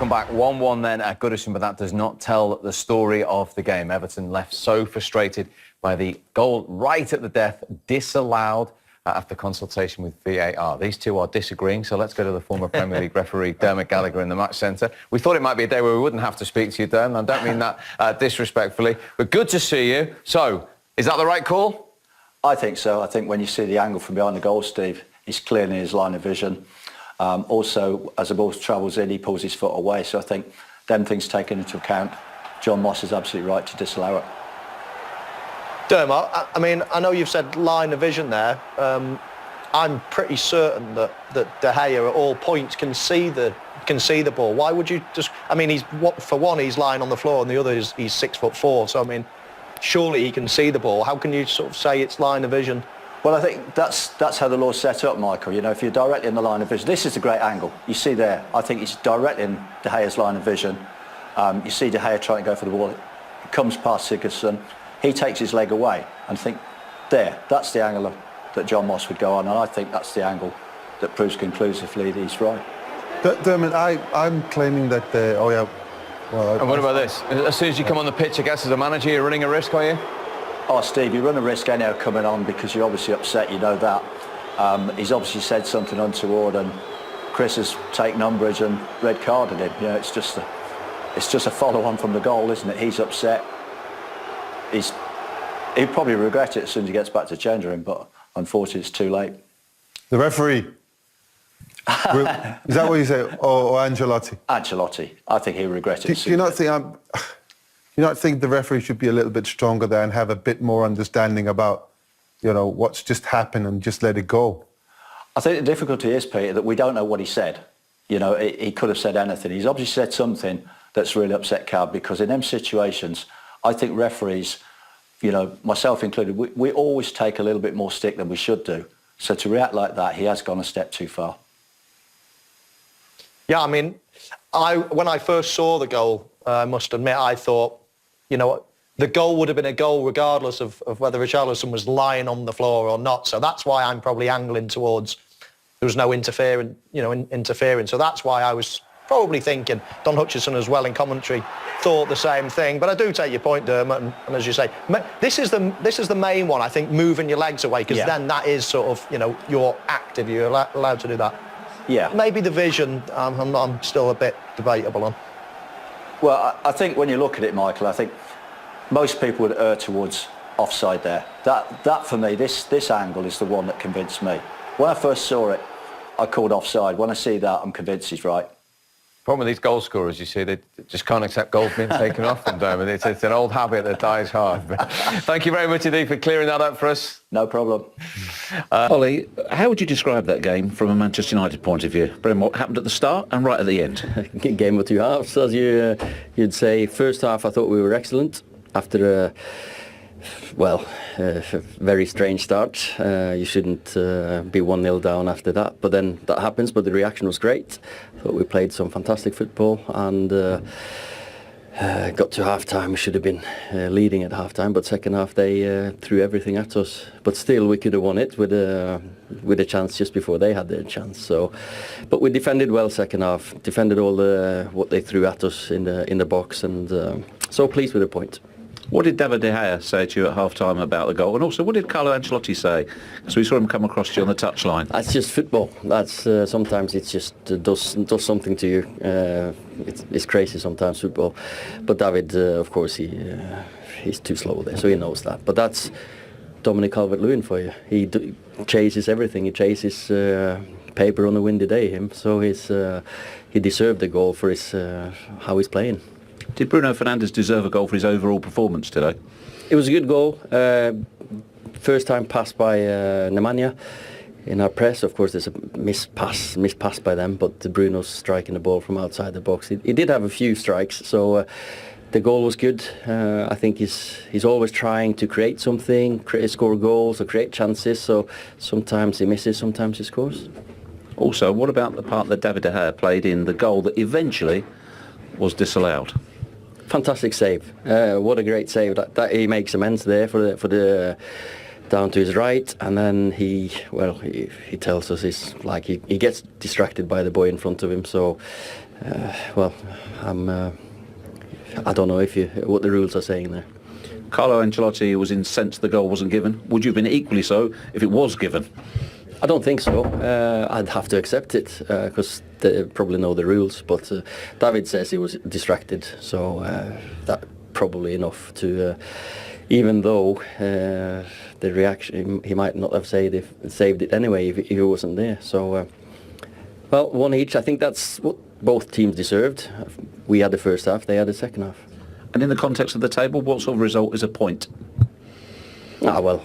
Welcome back. 1-1 then at Goodison, but that does not tell the story of the game. Everton left so frustrated by the goal right at the death, disallowed after consultation with VAR. These two are disagreeing, so let's go to the former Premier League referee Dermot Gallagher in the match centre. We thought it might be a day where we wouldn't have to speak to you, Dermot. I don't mean that disrespectfully, but good to see you. So, is that the right call? I think so. I think when you see the angle from behind the goal, Steve, he's clearly in his line of vision. Also, as the ball travels in, he pulls his foot away. So I think them things taken into account, John Moss is absolutely right to disallow it. Dermot, I mean, I know you've said line of vision there. I'm pretty certain that De Gea at all points can see the ball. Why would you just? I mean, for one, he's lying on the floor, and the other is he's 6'4". So I mean, surely he can see the ball. How can you sort of say it's line of vision? Well, I think that's how the law's set up, Michael. You know, if you're directly in the line of vision, this is a great angle. You see there, I think he's directly in De Gea's line of vision. You see De Gea trying to go for the ball. It comes past Sigurdsson. He takes his leg away and think, that's the angle that John Moss would go on, and I think that's the angle that proves conclusively that he's right. Dermot, I'm claiming that well... And what about this? As soon as you come on the pitch, I guess as a manager, you're running a risk, are you? Oh, Steve, you run a risk anyhow coming on because you're obviously upset, you know that. He's obviously said something untoward and Chris has taken umbrage and red carded him. You know, it's just a follow-on from the goal, isn't it? He's upset. He'll probably regret it as soon as he gets back to change room, but unfortunately it's too late. The referee. Is that what you say? Or Ancelotti? Ancelotti. I think he'll regret it. Do you not think the referee should be a little bit stronger there and have a bit more understanding about, you know, what's just happened and just let it go? I think the difficulty is, Peter, that we don't know what he said. You know, he could have said anything. He's obviously said something that's really upset Cab, because in them situations, I think referees, you know, myself included, we always take a little bit more stick than we should do. So to react like that, he has gone a step too far. Yeah, I mean, when I first saw the goal, I must admit, I thought, you know, the goal would have been a goal regardless of whether Richarlison was lying on the floor or not. So that's why I'm probably angling towards there was no interfering. So that's why I was probably thinking. Don Hutchison as well in commentary thought the same thing. But I do take your point, Dermot, and as you say, this is the main one. I think moving your legs away, because then that is sort of, you know, you're active. You're allowed to do that. Yeah. Maybe the vision, I'm still a bit debatable on. Well, I think when you look at it, Michael, I think most people would err towards offside there. That for me, this angle is the one that convinced me. When I first saw it, I called offside. When I see that, I'm convinced he's right. Problem with these goal scorers, you see, they just can't accept goals being taken off them, Dermot. It's an old habit that dies hard. But thank you very much indeed for clearing that up for us. No problem. Ollie, how would you describe that game from a Manchester United point of view? Bren, what happened at the start and right at the end? Game of two halves, as you'd say. First half, I thought we were excellent. After a very strange start. You shouldn't be 1-0 down after that. But then that happens, but the reaction was great. Thought we played some fantastic football and got to half-time. We should have been leading at half-time, but second half they threw everything at us. But still, we could have won it with a chance just before they had their chance. So, but we defended well second half. Defended all what they threw at us in the box, and so pleased with the point. What did David De Gea say to you at half-time about the goal? And also, what did Carlo Ancelotti say? Because we saw him come across to you on the touchline. That's just football. That's sometimes it just does something to you. It's crazy sometimes, football. But David, of course, he's too slow there, so he knows that. But that's Dominic Calvert-Lewin for you. He chases everything. He chases paper on a windy day. So he deserved the goal for how he's playing. Did Bruno Fernandes deserve a goal for his overall performance today? It was a good goal. First time passed by Nemanja in our press. Of course, there's a missed pass by them, but Bruno's striking the ball from outside the box. He did have a few strikes, so the goal was good. I think he's always trying to create something, score goals or create chances. So sometimes he misses, sometimes he scores. Also, what about the part that David De Gea played in the goal that eventually was disallowed? Fantastic save. What a great save. That he makes amends there for the down to his right, and then he tells us he gets distracted by the boy in front of him, so Well, I don't know what the rules are saying there. Carlo Ancelotti was incensed the goal wasn't given. Would you have been equally so if it was given? I don't think so. I'd have to accept it because they probably know the rules. But David says he was distracted, so that probably enough to. Even though the reaction, he might not have saved it anyway if he wasn't there. So, well, one each. I think that's what both teams deserved. We had the first half, they had the second half. And in the context of the table, what sort of result is a point? Well,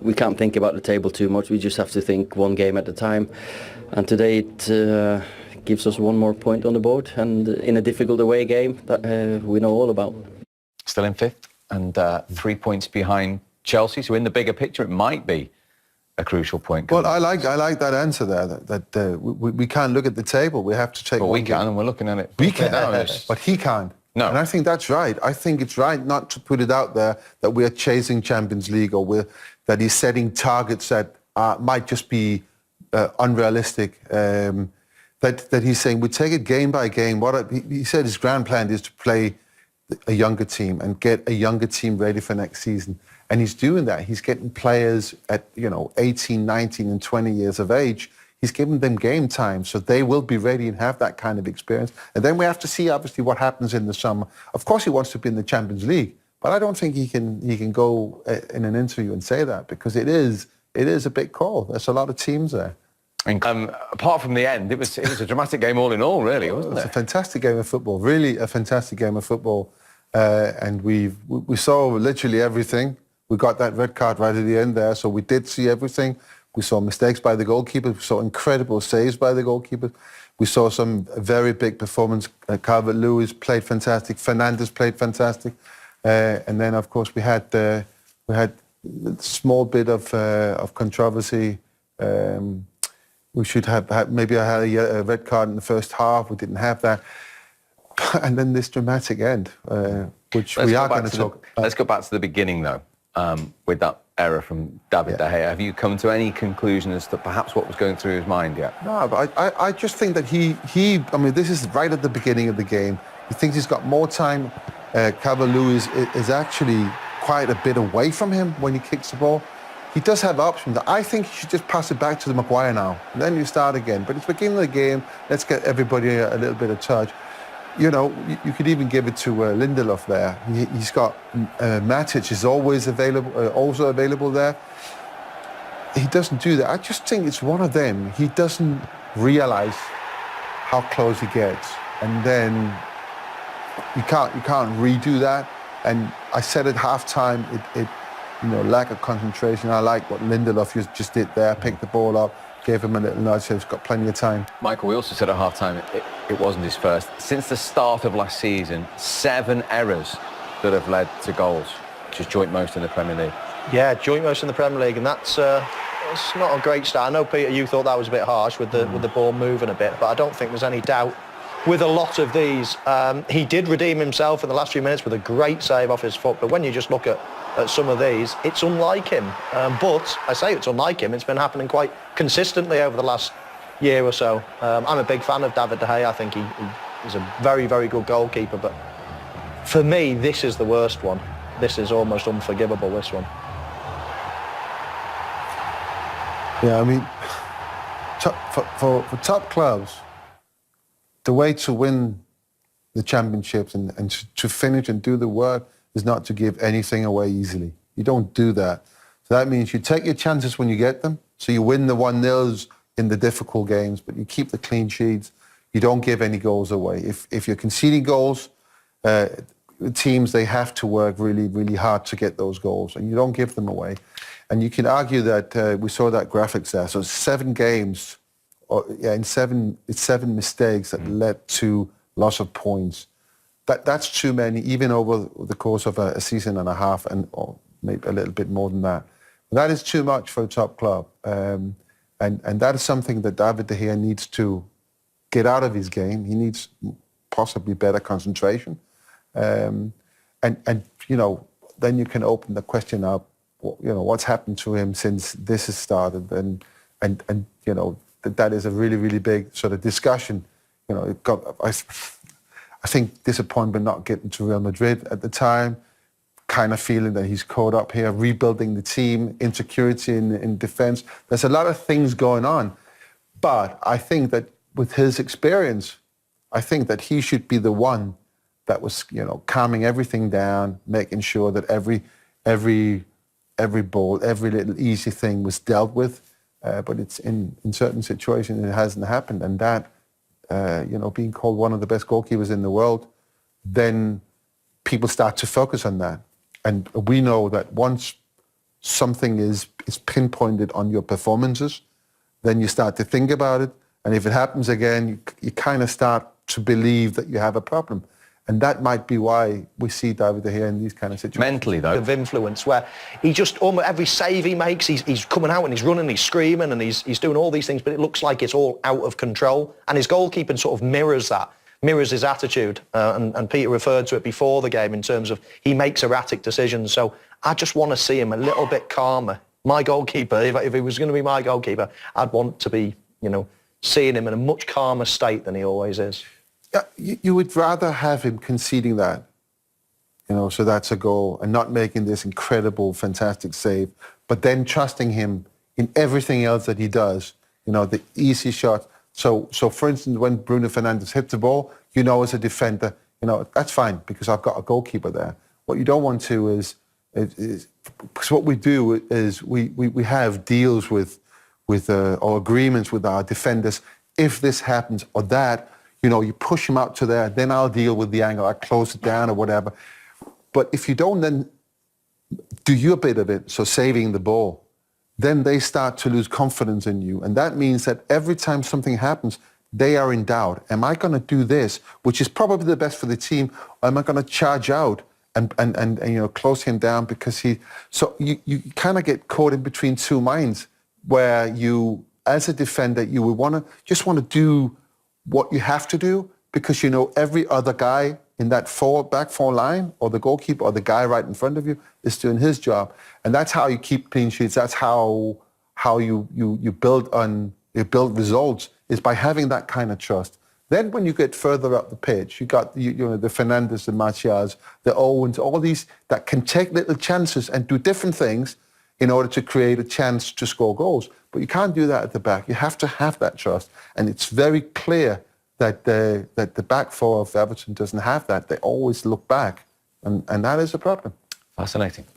we can't think about the table too much. We just have to think one game at a time. And today it gives us one more point on the board, and in a difficult away game that we know all about. Still in fifth and 3 points behind Chelsea. So in the bigger picture, it might be a crucial point. Well, I like that answer there. That we can't look at the table. We have to take. Well, one we can, game. and we're looking at it. We can, now. but he can't. No. And I think that's right. I think it's right not to put it out there that we're chasing Champions League or that he's setting targets that might just be unrealistic. That he's saying we take it game by game. He said his grand plan is to play a younger team and get a younger team ready for next season. And he's doing that. He's getting players at 18, 19 and 20 years of age. He's giving them game time, so they will be ready and have that kind of experience. And then we have to see, obviously, what happens in the summer. Of course, he wants to be in the Champions League, but I don't think he can go in an interview and say that, because it is a big call. There's a lot of teams there. And, apart from the end, it was a dramatic game all in all, really, wasn't it? It's a fantastic game of football, really a fantastic game of football. And we saw literally everything. We got that red card right at the end there, so we did see everything. We saw mistakes by the goalkeeper. We saw incredible saves by the goalkeeper. We saw some very big performance. Calvert-Lewin played fantastic. Fernandes played fantastic. And then, of course, we had a small bit of controversy. We should have maybe I had a red card in the first half. We didn't have that. And then this dramatic end, which we are going to talk about. Let's go back to the beginning, though, with that error from David De Gea. Have you come to any conclusion as to perhaps what was going through his mind yet? No, but I just think that I mean, this is right at the beginning of the game. He thinks he's got more time. Calvert-Lewin is actually quite a bit away from him when he kicks the ball. He does have options. I think he should just pass it back to the Maguire now. And then you start again. But it's the beginning of the game. Let's get everybody a little bit of touch. You could even give it to Lindelof there. He's got Matic is always available, also available there. He doesn't do that. I just think it's one of them. He doesn't realise how close he gets, and then you can't redo that. And I said at half-time, lack of concentration. I like what Lindelof just did there. Picked the ball up, gave him a little nudge, so he's got plenty of time. Michael, we also said at half-time it wasn't his first. Since the start of last season, 7 errors that have led to goals, which is joint most in the Premier League. Yeah, joint most in the Premier League, and that's not a great start. I know, Peter, you thought that was a bit harsh with the ball moving a bit, but I don't think there's any doubt with a lot of these. He did redeem himself in the last few minutes with a great save off his foot, but when you just look at some of these, it's unlike him. But I say it's unlike him. It's been happening quite consistently over the last year or so. I'm a big fan of David De Gea. I think he's a very, very good goalkeeper. But for me, this is the worst one. This is almost unforgivable, this one. Yeah, I mean, for top clubs, the way to win the championships and to finish and do the work is not to give anything away easily. You don't do that. So that means you take your chances when you get them. So you win the 1-0s in the difficult games, but you keep the clean sheets. You don't give any goals away. If you're conceding goals, teams, they have to work really, really hard to get those goals, and you don't give them away. And you can argue that we saw that graphics there. So 7 games, it's 7 mistakes that led to loss of points. That's too many, even over the course of a season and a half, or maybe a little bit more than that. That is too much for a top club, and that is something that David De Gea needs to get out of his game. He needs possibly better concentration, and then you can open the question up. What's happened to him since this has started, and that is a really, really big sort of discussion. You know, I think disappointment not getting to Real Madrid at the time, kind of feeling that he's caught up here, rebuilding the team, insecurity in defence. There's a lot of things going on. But I think that with his experience, I think that he should be the one that was, you know, calming everything down, making sure that every ball, every little easy thing was dealt with. But it's in certain situations it hasn't happened, and that, you know, being called one of the best goalkeepers in the world, then people start to focus on that. And we know that once something is pinpointed on your performances, then you start to think about it. And if it happens again, you kind of start to believe that you have a problem. And that might be why we see David De Gea in these kind of situations. Mentally, though. Of influence, where he just, almost every save he makes, he's coming out and he's running, he's screaming and he's doing all these things, but it looks like it's all out of control. And his goalkeeping sort of mirrors that, mirrors his attitude. And Peter referred to it before the game in terms of he makes erratic decisions. So I just want to see him a little bit calmer. My goalkeeper, if he was going to be my goalkeeper, I'd want to be, you know, seeing him in a much calmer state than he always is. Yeah, you would rather have him conceding that, you know, so that's a goal, and not making this incredible, fantastic save, but then trusting him in everything else that he does, you know, the easy shots. So for instance, when Bruno Fernandes hits the ball, you know, as a defender, you know, that's fine because I've got a goalkeeper there. What you don't want to is because what we do is we have deals with or agreements with our defenders. If this happens or that, you know, you push him out to there, then I'll deal with the angle, I close it down or whatever. But if you don't then do your bit of it, so saving the ball, then they start to lose confidence in you. And that means that every time something happens, they are in doubt. Am I going to do this, which is probably the best for the team, or am I going to charge out and you know, close him down because so you kind of get caught in between two minds where you, as a defender, you would just want to do what you have to do because you know every other guy in that back four line or the goalkeeper or the guy right in front of you is doing his job. And that's how you keep clean sheets. That's how you build results, is by having that kind of trust. Then when you get further up the pitch, you got you know, the Fernandes, the Martials, the Owens, all these that can take little chances and do different things in order to create a chance to score goals. But you can't do that at the back. You have to have that trust. And it's very clear that the back four of Everton doesn't have that. They always look back. And that is a problem. Fascinating.